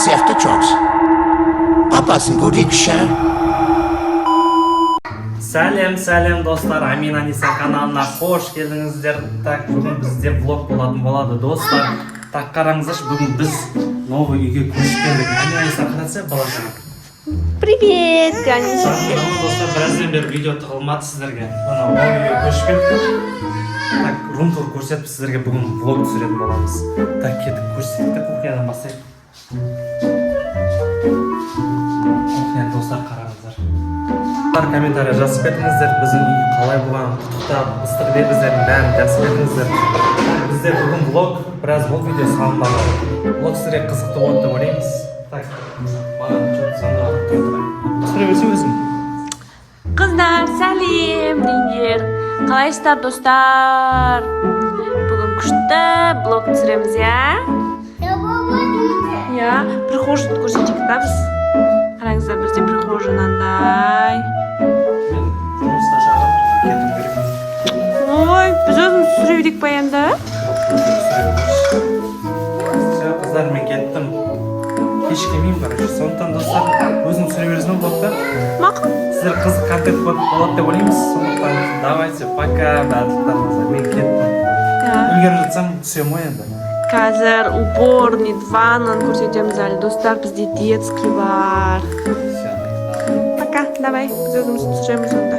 сияқты çok. Папасын көрейікші. Сәлем достар, Амин Аниса каналына қош келдіңіздер. Так, бүгін бізде влог болатын болады достар. Так, қараңыздаршы, бүгін біз новый үйге көшіп келдік. Амин Аниса қараса балаша. Привет, Аниса. Достар, біраздан бері видео тығылмады сіздерге. Новый үйге көшіп келдік. Так, рум-тур көрсетіп сіздерге бүгін влог түсіретін боламыз. Так, кетіп көрсеттік, кухнядан бастайық. Кухня достар, қараңыздар. Комментария жазып кетіңіздер, біздің үй қалай болған, құттықтап, ыстық лебіздердің бәрін жазып кетіңіздер. Бізде бүгін влог, біраз бұл видео салынбады. Влог сіздерге қызықты болады деп ойлаймыз. Так, маған что-то звондап тұрайын. Түсіре берсе өзің. Қыздар, сәлем, привет. Қалайсыздар достар? Бүгін күшті блог түсіреміз, я? Прихожуды көрсетейік та біз. Қараңыздар, бізде прихожа мынандай. Ой, біз өзіміз түсіре берейік па енді? Қыздар, мен кеттім. Кеш келмеймін, короче. Сондықтан достар, өзім түсіре бересің блогта. Мақұл. Сіздер қызық контент болады деп ойлаймыз. Сондықтан давайте, пока, барлықтарыңызға. Мен кеттім. Үлгеріп жатсам түсем ғой енді. Қазір уборный, ваннаны көрсетеміз әлі. Достар, бізде детский бар. Пока, давай, біз өзіміз түсіреміз онда.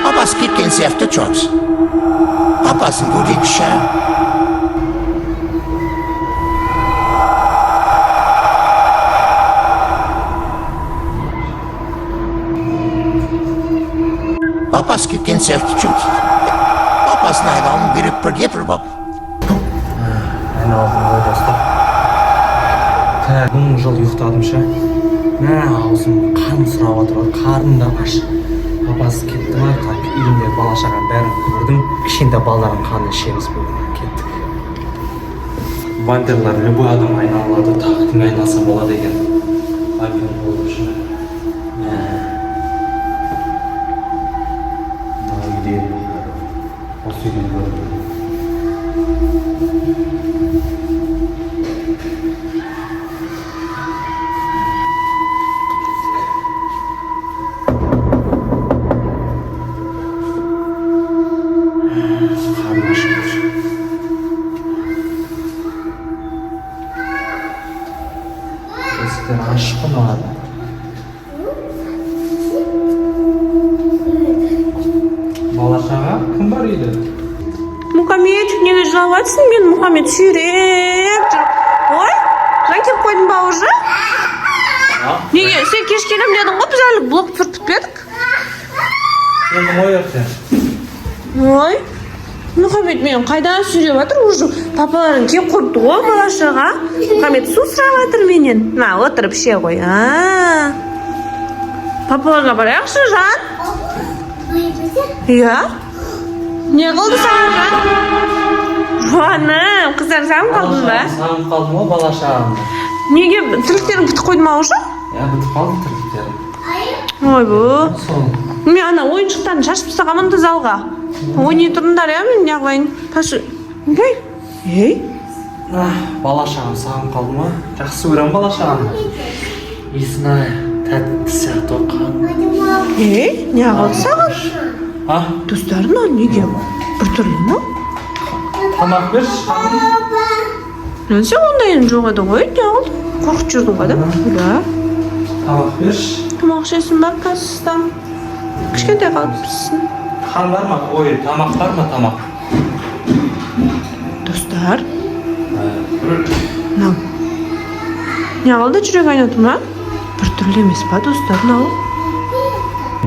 Papası кеткен сияқты çok. Папасын көрейікші. Papası кеткен сияқты çok. Папасына айналым беріп бір кепір бап. Айналдым ғой достар. Так, 10 жыл ұйықтадым ше. Аузым қан сұрап отыр ғой, қарным да аш. Папасы кетті ма, так, үйімде бала-шаға бәрін көрдім. Кішкентай балалардың қанын ішеміз бүгін, кеттік. Вампирлар любой адам айналады, так, кім айналса болады екен. Вампир болып ше. Осы үйден көрдім. Есіктер ашық ұнады. Бала-шаға кім бар үйде? Мұхаммедчик, неге жылап жатсың? Мен Мұхаммед сүйреп жүр. Ой, жаңа келіп қойдың ба уже? Неге? Сен кеш келем дедің ғой, біз әлі блог түсіріп бітпедік. Енді ой өтсе. Ой, Мұхаммед мен қайдан сүйреп жатыр? Уже папаларың келіп қойыпты ғой бала-шаға. Мұхаммед су сұрап жатыр менен. На, отырып ше ғой. Папаларға барайықшы, Жан? Иә? Не қылды саған, Жан? Жаным, қыздар сағым қалдың ба? Сағым қалдым ғой бала-шағым. Неге тірліктерің бітіп қойды ма уже? Я бітіп қалды тірліктерім. Ой бұл. Сол. Мен ана ойыншықтарын шашып тастағанмын да залға. Ойнай тұрыңдар, мен неғылайын. Пашы. Ей? Бала-шағым сағым қалды ма? Жақсы көрем бала-шағым. Есін ай, тәтті сияқты оққан. Ей, неғылды саған? Достарына неге бір түрлі ма? Тамақ берші. Сен ондайын жоқ еді ғой, неғылды? Қорқып жүрдің ғой да? Тамақ берші. Тамақ ішесің ба, кассыстан? Кішкентай қалып піссін. Қан бар ма? Ой, тамақ бар ма, тамақ? Достар. Нау. Неғылды жүрек айнады ма? Бір түрлі емес па, достар, нау?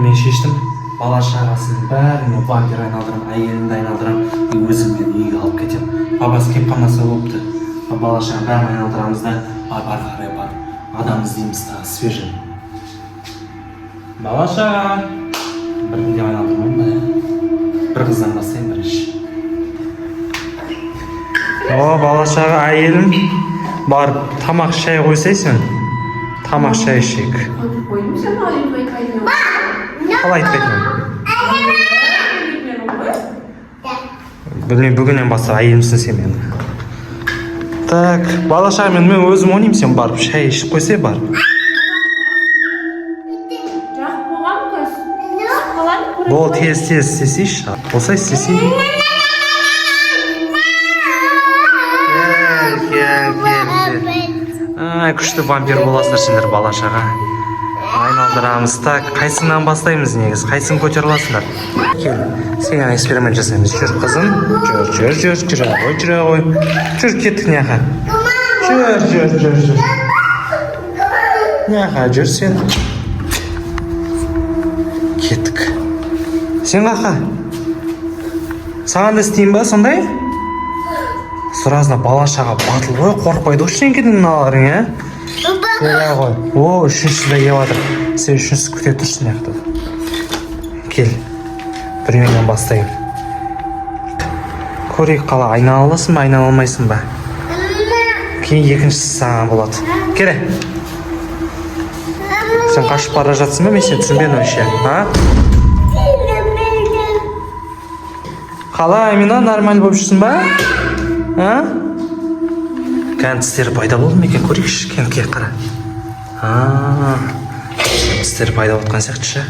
Мен шештім. Бала-шағасының бәріне вампир айналдырам, әйелімді айналдырам, өзіммен үйге алып кетем. Папасы келіп қалмаса болыпты. Бала-шаға бәрін айналдырамыз да, ары қарай бар. Адам іздейміз тағы свежий. Бала-шаға. Бір күнде айналдырмайын ба, бір қыздан бастайын бірінші. О, бала-шаға әйелім. Барып тамақ шай қойсайсың. тамаша ішейік. Қойдым сен маған айтпай қайдың. Қалай айтпайтын? Білмеймін, бүгіннен бастап әйелімсің сен мені. Так, бала-шаға мен өзім ойнаймын, сен барып шай ішіп қойсай барып. Жақып болған қыз. Қалады көріп. Бол, тез істесейші. Болса істесейші. Кел. Ай, күшті вампир боласыздар сендер бала-шаға. Айналдырамыз. Так, қайсыңнан бастаймыз негіз? Қайсың көтер аласыңдар? Кел, сен эксперимент жасаймыз. Жүр қызым. Жүр ғой. Жүр, кеттік неға. Жүр. Неға, жүр сен. Кеттік. Сен қақа? Саған да істейін ба, сондай? Сұразына бала-шаға батыл ғой, қорқпайды ғой шенкедің мыналарың, ә? Кел ғой. О, үшінші де еватыр. Сен үшінші күте тұрсын яқты. Кел. Біреуінен бастайын. Көрейік қала, айнала аласың ба, айнала алмайсың ба? Кейін екіншісі саған болады. Келе. Сен қашып бара жатсың ба, мен сен түсінбен өше, а? Қала, Амина, нормаль болып жүрсің ба? А? Кән тістері пайда болды ма екен? Көрейікші, кән қара. Тістері пайда болтқан сияқтышы.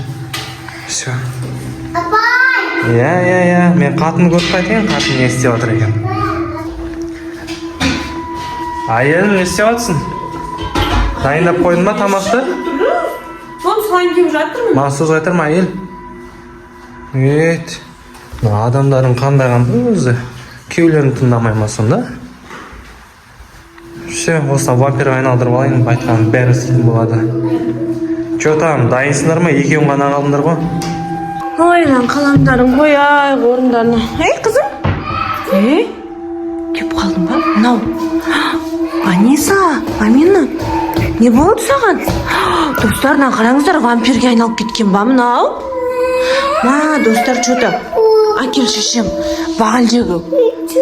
Все. Иә. Мен қатын көріп қайтайын, қатын не істеп отыр екен. Айелім, не істеп отсың? Дайындап қойдың ба тамақты? Соны сылайын кеп жатырмын. Маған сөз айтыр ма, әйел? Адамдардың қандай өзі? Кеулерін тыңдамай ма сонда? Все, осыдан вампирға айналдырып алайын, айтқаным бәрі істейтін болады. Че там, дайынсыңдар ма? Екеуің ғана қалдыңдар ғой? Ойнан қаламдарың қояй орындарына. Ей, қызым. Кеп қалдың ба? Мынау. Аниса, Амина. Не болды саған? Достарына қараңыздар, вампирге айналып кеткен ба мынау? Достар, что-то. Әкел шешем, бағалдегі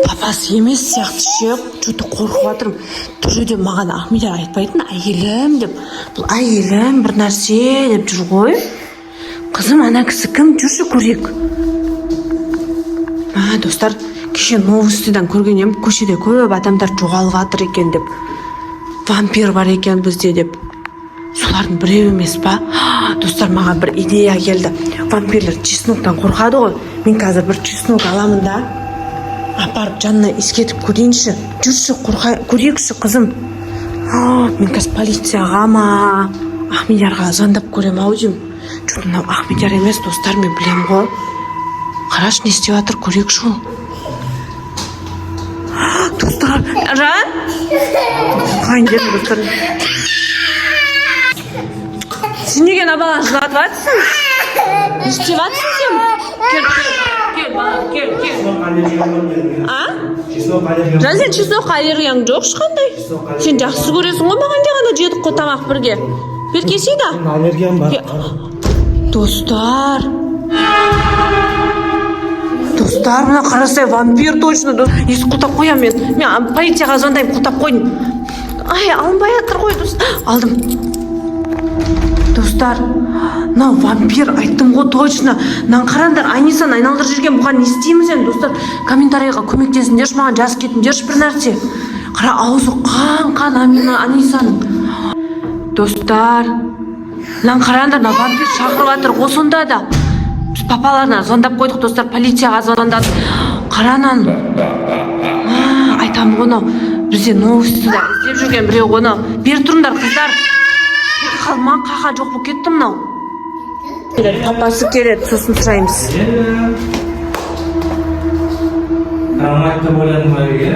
папасы емес сияқты шеп, что-то қорқып жатырмын. Түрде маған Ахмедар айтпайтын, әйелім деп. Бұл әйелім бір нәрсе деп жүр ғой. Қызым, ана кісі кім? Жүрші көрейік. Достар, кеше новостыдан көрген ем, көшеде көп адамдар жоғалып жатыр екен деп. Вампир бар екен бізде деп. Солардың біреу емес па? Достар, маған бір идея келді. Вампирлер чесноктан қорқады ғой. Мен қазір бір чеснок аламын да. Апарып жанына ескетіп көрейінші. Жүрші, көрейікші қызым. Мен қазір полицияға ма, Ахмедярға звондап көрем ау деймін. Что-то мынау Ахмедяр емес, достар, мен білем ғой. Қараш, не істеп жатыр, көрейікші ол. Достар, Жан? Қайын деді, достар. Сен неге абалан жылатып жатсың? Не істеп жатсың сен? Кел. Жан, сен чеснокқа аллергияң жоқ ешқандай? Сен жақсы көресің ғой, маған де ғана жедік қой тамақ бірге. Беркесейді? Аллергиям бар. Достар, мына қарасай вампир точно. Есік құлтап қоям мен. Мен полицияға звондаймын, құлтап қойдым. Алынбай жатыр ғой, алдым. Достар, мынау вампир, айттым ғой точно. Мынаны қараңдар, Анисаны айналдырып жүрген, бұған не істейміз енді, достар? Комментарийға көмектесіңдерші, маған жазып кетіңдерші бір нәрсе. Қара, аузы қан Анисаның. Достар, мынаны қараңдар, мына вампир шақырып жатыр ғой сонда да. Біз папаларына звондап қойдық, достар, полицияға звондадық. Қаранан. Айтамын ғой, бізде новостыда іздеп жүрген біреу ғой. Бер тұрыңдар, қыздар. Қалма, қаға жоқ болып кетті мынау. Папасы келеді, сосын сұраймыз. Рамайтты бойладың ба еге?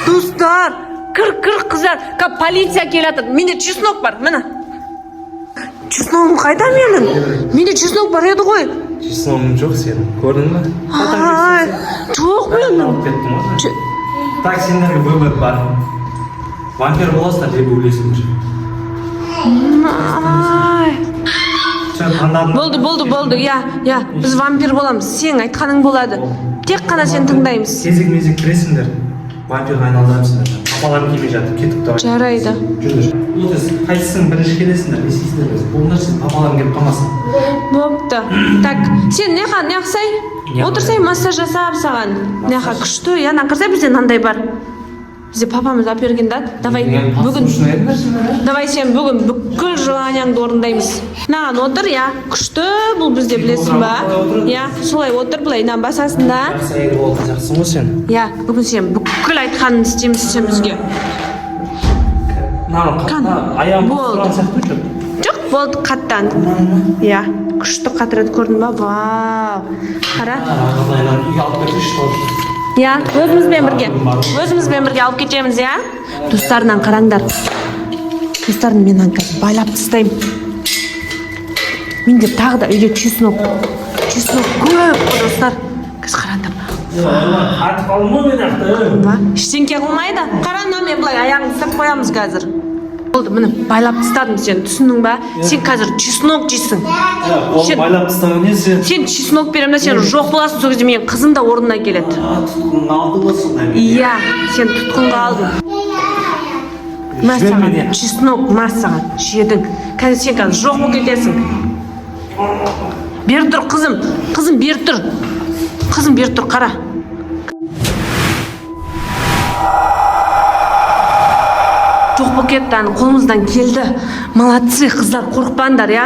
Достар, кір қыздар. Полиция келеді. Менде чеснок бар, міне. Чесногым қайда менің? Менде чеснок бар еді ғой. Чесногым жоқ сенің, көрдің ба? Жоқ менің. Так, сендерге выбор бар. Вампир боласыңдар, деп өлесіңдер. Болды, я. Біз вампир боламыз. Сен айтқаның болады. Тек қана сен тыңдаймыз. Кезек-мезек кіресіңдер. Вампирға айналдырамсыңдар. апаларым келмей жатыр, кеттік давай. Жарайды. Жүрдір. Лотос, қайсысың бірінші келесіңдер, не істейсіңдер өзі? Бұл нәрсе папаларым келіп қалмасын. Бопты. Так, сен неға неқсай? Отырсай массаж жасап саған. Неға күшті, я нақырсай бізде нандай бар. Бізде папамыз алып берген да. Давай бүгін. Давай сен бүгін бүкіл желанияңды орындаймыз. Наған отыр, я. Күшті, бұл бізде білесің ба? Я, солай отыр, былай нан басасың да. Жақсы әйел болды, жақсың ғой сен. Я, бүгін сен бүкіл айтқанын істейміз сен бізге. Аяғым тұрған сияқты жүр. Жоқ, болды қаттан. Я, күшті қатырады көрдің ба? Вау. Қара. Үйге алып кетші. Я, өзімізбен бірге алып кетеміз, я? Достарынан қараңдар. Достарын мен қазір байлап тастаймын. Менде тағы да үйде чеснок көп қой достар. Қазір қараңдар. Атып қалым ғой мен ақты. Ештеңке қылмайды. Қараңдар, мен былай аяғын сырт қоямыз қазір. Болды, міне байлап тастадым сен, түсіндің ба? Сен қазір чеснок жейсің. Ол байлап тастаған не сен? Сен чеснок беремін да, сен жоқ боласың, сол кезде менің қызым да орнына келеді. Тұтқынға алды ғой сонда мен. Иә, сен тұтқынға алдың. Массаған, чеснок массаған, жедің. Қазір сен қазір жоқ болып кетесің. Бер тұр, қызым бер тұр. Қызым бер тұр, қара. Жоқ болып кетті, қолымыздан келді. Молодцы, қыздар, қорықпаңдар, я?